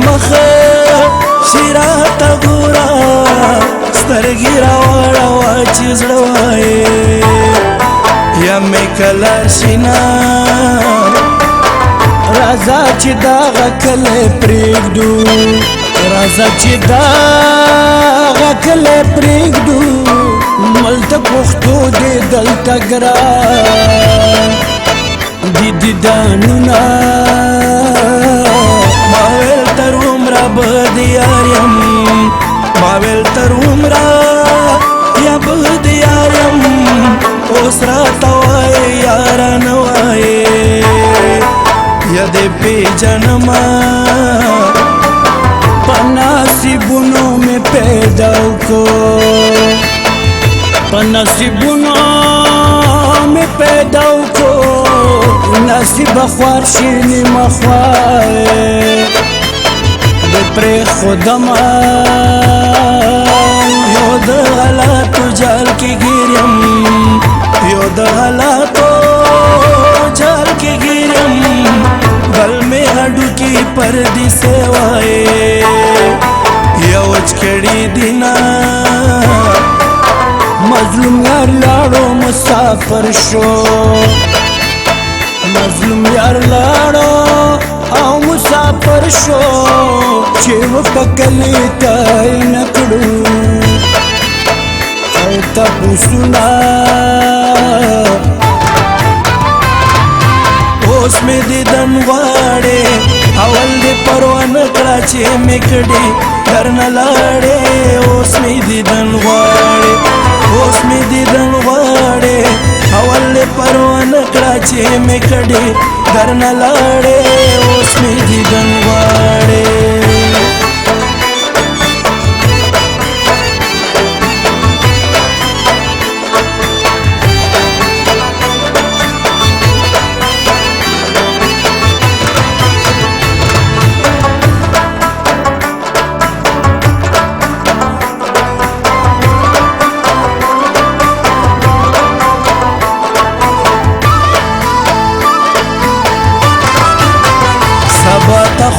مخه شیراته ګوره سترګې راواړوه چې زړه وایې یا مې کله شینا راځه چې دغه کلی پرېږدو راځه چې دغه کلی پرېږدو ملته پښتو دې دلته ګران دي دیدانونه ما ویل تر عمره به د یار یم ما ویل تر عمره یا به د یار یم اوس راته وایې یاره نه وایې یا دې پیژنمه په نصیبونو مې پیدا وکړو په نصیبونو مې پیدا وکړو نصیب خوار شي نیمه خوایې د پرېښودمه یو د غلطو جال کې ګیر یم یو د غلطو جال کې ګیر یم بل مې هډوکي پردیسۍ وایې یو وچکړي دینه مظلوم یار لاړو مسافر شو مظلوم یار لاړو او مسافر شو چې وپکلې ته یې نه کړو او تپوسونه اوس مې دیدن غواړې اول دې پروا نه کړه چې مې کړې درنه لاړې اوس مې دیدن غواړې اوس مې دیدن غواړې اول دې پروا نه کړه چې مې کړې درنه لاړې اوس مې دیدن غواړې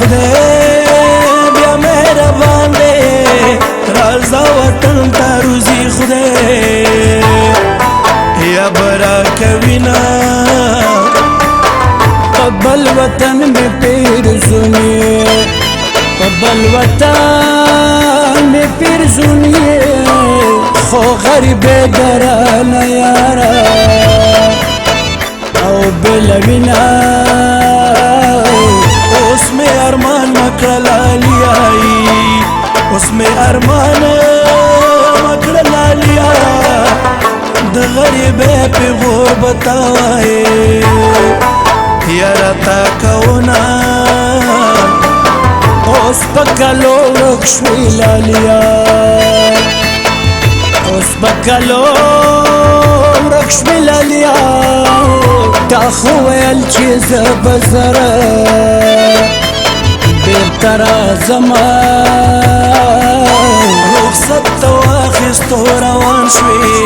خدای بیا مهربان دی راځه وطن ته روزي خدای یا برا کوینا په بل وطن مې پیرزونی په بل وطن مې پیرزونی خو غریب درانه یاره او بلوینا اوس مې ارمان مکړه لالیای اوس مې ارمان مکړه لالیا د غریبې په غربت وایې یاره تا کوونه اوس په کلو ورک شوې لالیا اوس په کلو ورک شوې لالیا تا خو ویل چې زه به زره بیرته راځمه رخصت ته واخیستو روان شوې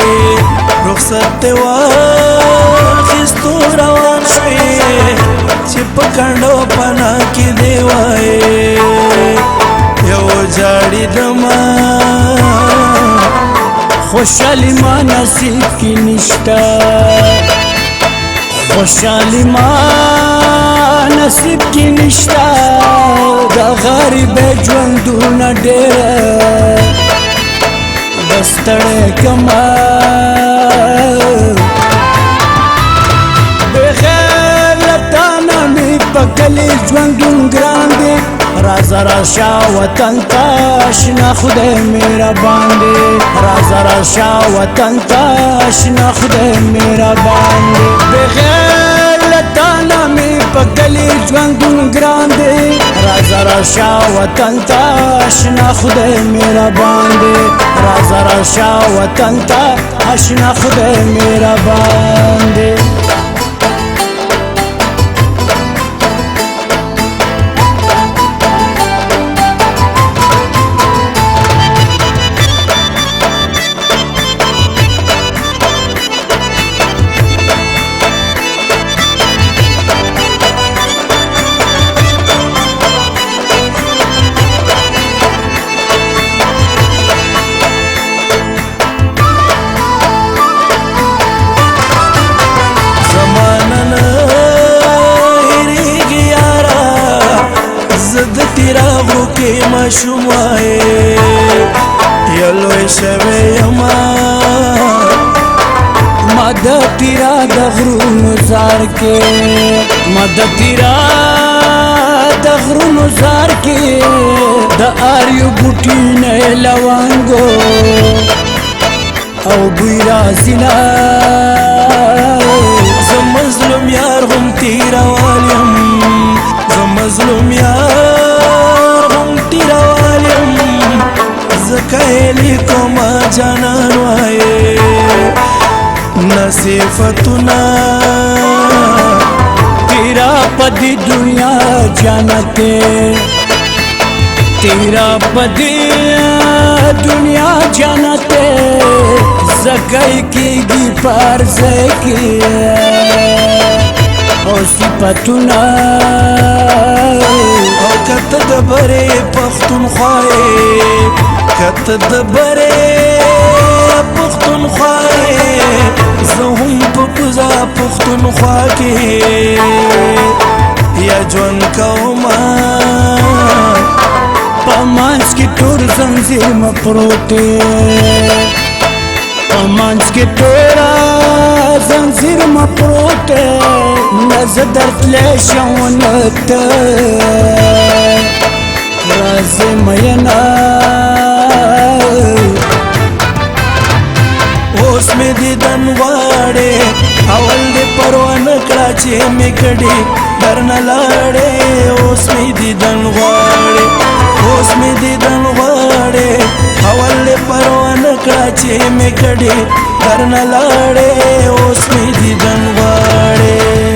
رخصت ته واخیستو روان شوې چې په کنډو پناه کې دې وایې یو جاړېدمه خوشحالي ما نصیب کې نشته خوشحالي ما نصیب کې نشته د غریبۍ ژوندونه ډېره بس ستړی کمه بغیر له تا نه مې په کلي ژوندون ګران دی رازه راشه وطن ته اشنا خدای مهربان دی رازه راشه وطن ته اشنا خدای مهربان دی بغیر له تا نه مې په کلي ژوندون ګران دی رازه راشه وطن ته اشنا خدای مهربان دی رازه راشه وطن ته اشنا خدای مهربان دی غرو کې ماشوم وای یا لوی شوی یما مدد تیرا د غرونو زار کې مدد تیرا د غرونو زار کې د اریو بوټي نه لوانګو او بوی رازینا زمظلوم یار هم تیروالیم زمظلوم یار هم تیروالیم زکایلی کوما جانان وای نصیفتنا تیرا پدی دنیا جانتے تیرا پدی دنیا جانتے زکی کی گی پارزے کی او صفتنا او کت دبرے پختونخوائے کت دبرے پختونخوائے زهم پپزا پختونخوا کې یا جون کوما پمانس کی تور زنجیر مپروتے پمانس کی تورا زنجیر مپروتے نزدر تلیشونت رازی مینا اوس می دیدن غواړې اول دې پروا نه کړه چې مې کړې در نه لاړې اوس می دیدن غواړې اوس می دیدن غواړې اول دې پروا نه کړه چې مې کړې در نه لاړې اوس می دیدن غواړې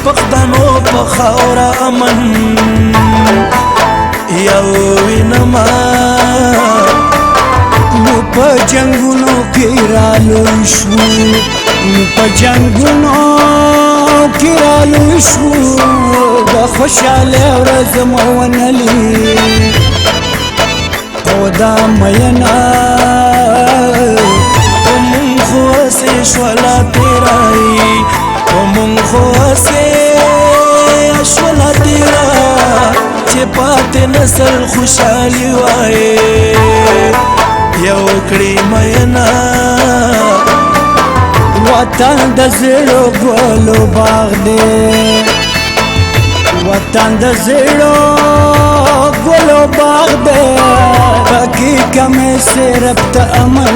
پختانو په خاوره امن یو وینما نو په جنگونو کې رالوی شو نو په جنگونو کې رالوی شو د خوشاله ورځ مو ونلي او دا مینا مونږ خو سه شولا تیرای مونږ خو سه شولا تیرا چې پاتې نسل خوشالي وای یو کړي مینا وطن د زړو ګلو باغ دی وطن د زړو ګلو باغ دی پکې کمې صرف ته امن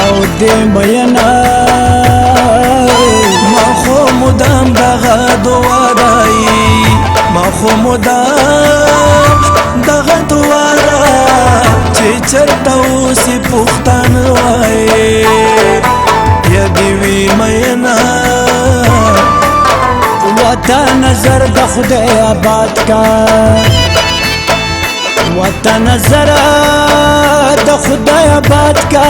او دې مینا ما خو مدام دغه دعا دای ما خو مدام دغه دعا چې چرته اوسې پښتان وای یا دې وی مینا وطن نظر د خدای آباد کا وطن نظر د خدای آباد کا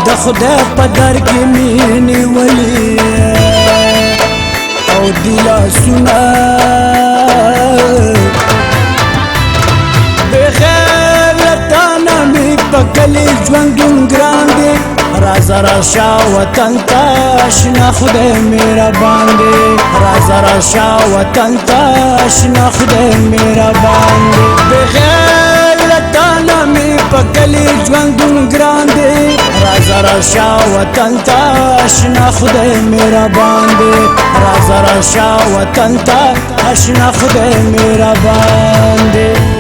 د خدای په در کې مینې ولي او دلا سنا بغیر لتانا می پکلی ژوندون ګران دی رازا راشا وطن تا اشنا خدای میرا باندې رازا راشا وطن تا اشنا خدای میرا باندې بغیر لتانا می پکلی ژوندون ګران دی رازا راشا وطن تا اشنا خدای میرا باندې رازا راشا وطن تا اشنا خدای میرا باندې